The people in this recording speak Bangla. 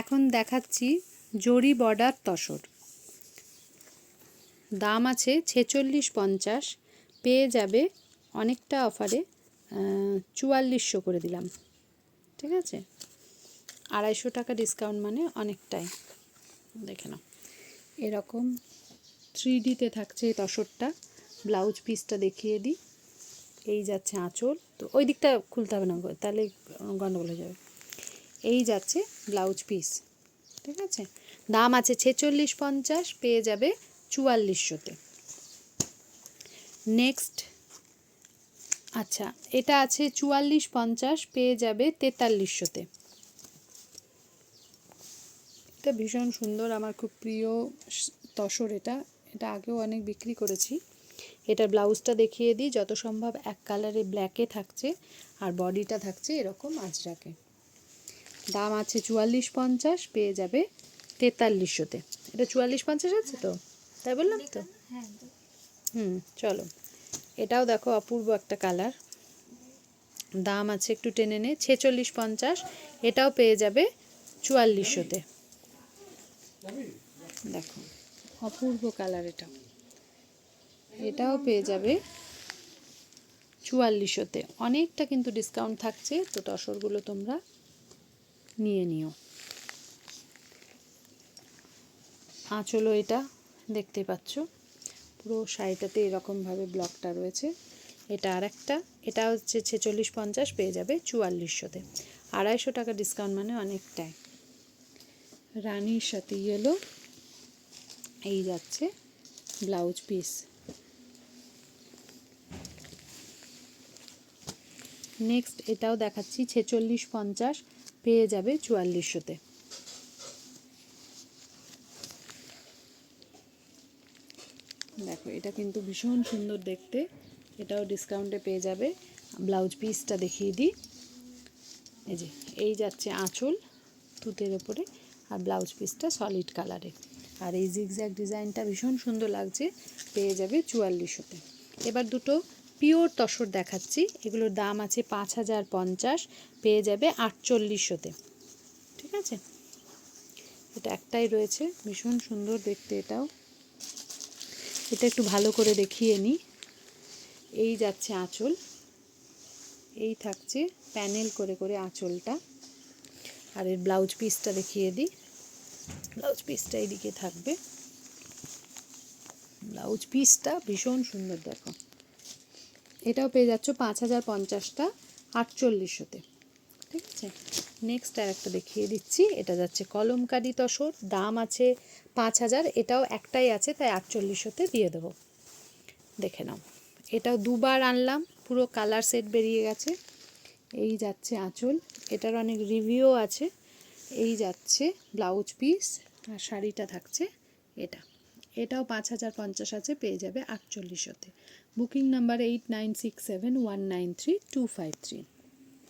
এখন দেখাচ্ছি জরি বর্ডার তসর। দাম আছে 4650, পেয়ে যাবে অনেকটা অফারে 4400 করে দিলাম। ঠিক আছে, 250 টাকা ডিসকাউন্ট মানে অনেকটাই। দেখে নাও, এরকম 3Dতে থাকছে এই তসরটা। ব্লাউজ পিসটা দেখিয়ে দিই। এই যাচ্ছে আঁচল, তো ওই দিকটা খুলতে হবে না, তাহলে গন্ডগোল হয়ে যাবে। এই যাচ্ছে ব্লাউজ পিস। ঠিক আছে, দাম আছে 4650, পেয়ে যাবে 4400-তে। নেক্সট, আচ্ছা এটা আছে 4450, পেয়ে যাবে 4300-তে। এটা ভীষণ সুন্দর, আমার খুব প্রিয় তসর। এটা আগেও অনেক বিক্রি করেছি। এটার ব্লাউজটা দেখিয়ে দিই। যত সম্ভব এক কালারে ব্ল্যাকে থাকছে, আর বডিটা থাকছে এরকম আজরাকে। দাম আছে 4450, পেয়ে যাবে 4300-তে। এটা 4450 আছে তো, তাই বললাম তো। চলো, এটাও দেখো অপূর্ব একটা কালার। দাম আছে একটু টেনে নে 4650, এটাও পেয়ে যাবে 4400-তে। দেখো অপূর্ব কালার, এটাও পেয়ে যাবে 4400-তে। অনেকটা কিন্তু ডিসকাউন্ট থাকছে, তো তসরগুলো তোমরা নিয়ে নিও। আঁচলও এটা দেখতে পাচ্ছ, পুরো শাড়িটাতে এরকমভাবে ব্লকটা রয়েছে। এটা আর একটা, এটা হচ্ছে 4650, পেয়ে যাবে 4400-তে। 250 টাকা ডিসকাউন্ট মানে অনেকটাই। রানীর সাথে ইয়েলো, এই যাচ্ছে ব্লাউজ পিস। নেক্সট এটাও দেখাচ্ছি 4650, পেয়ে যাবে 4400-তে। দেখো এটা কিন্তু ভীষণ সুন্দর দেখতে, এটাও ডিসকাউন্টে পেয়ে যাবে। ব্লাউজ পিসটা দেখিয়ে দিই। এই যে এই যাচ্ছে আঁচল তুতের ওপরে, আর ব্লাউজ পিসটা সলিড কালারে। আর এই জিগজ্যাগ ডিজাইনটা ভীষণ সুন্দর লাগছে, পেয়ে যাবে 4400-তে। এবার দুটো পিওর তসর দেখাচ্ছি, এগুলোর দাম আছে 5050, পেয়ে যাবে 4800-তে। ঠিক আছে, এটা একটাই রয়েছে, ভীষণ সুন্দর দেখতে এটাও। এটা একটু ভালো করে দেখিয়ে নিই। এই যাচ্ছে আঁচল, এই থাকছে প্যানেল করে করে আঁচলটা। আর এর ব্লাউজ পিসটা দেখিয়ে দিই। ব্লাউজ পিসটা এইদিকে থাকবে। ব্লাউজ পিসটা ভীষণ সুন্দর, দেখো। এটাও পেয়ে যাচ্ছ 5050টা 4800-তে। ঠিক আছে, নেক্সট আর একটা দেখিয়ে দিচ্ছি। এটা যাচ্ছে কলমকারি তসর, দাম আছে 5000, এটাও একটাই আছে, তাই 4800-তে দিয়ে দেবো। দেখে নাও, এটাও দুবার আনলাম, পুরো কালার সেট বেরিয়ে গেছে। এই যাচ্ছে আঁচল, এটার অনেক রিভিউ আছে। এই যাচ্ছে ব্লাউজ পিস, আর শাড়িটা থাকছে এটাও 5050 আছে, পেয়ে যাবে 4800-তে। Booking number 8967193253।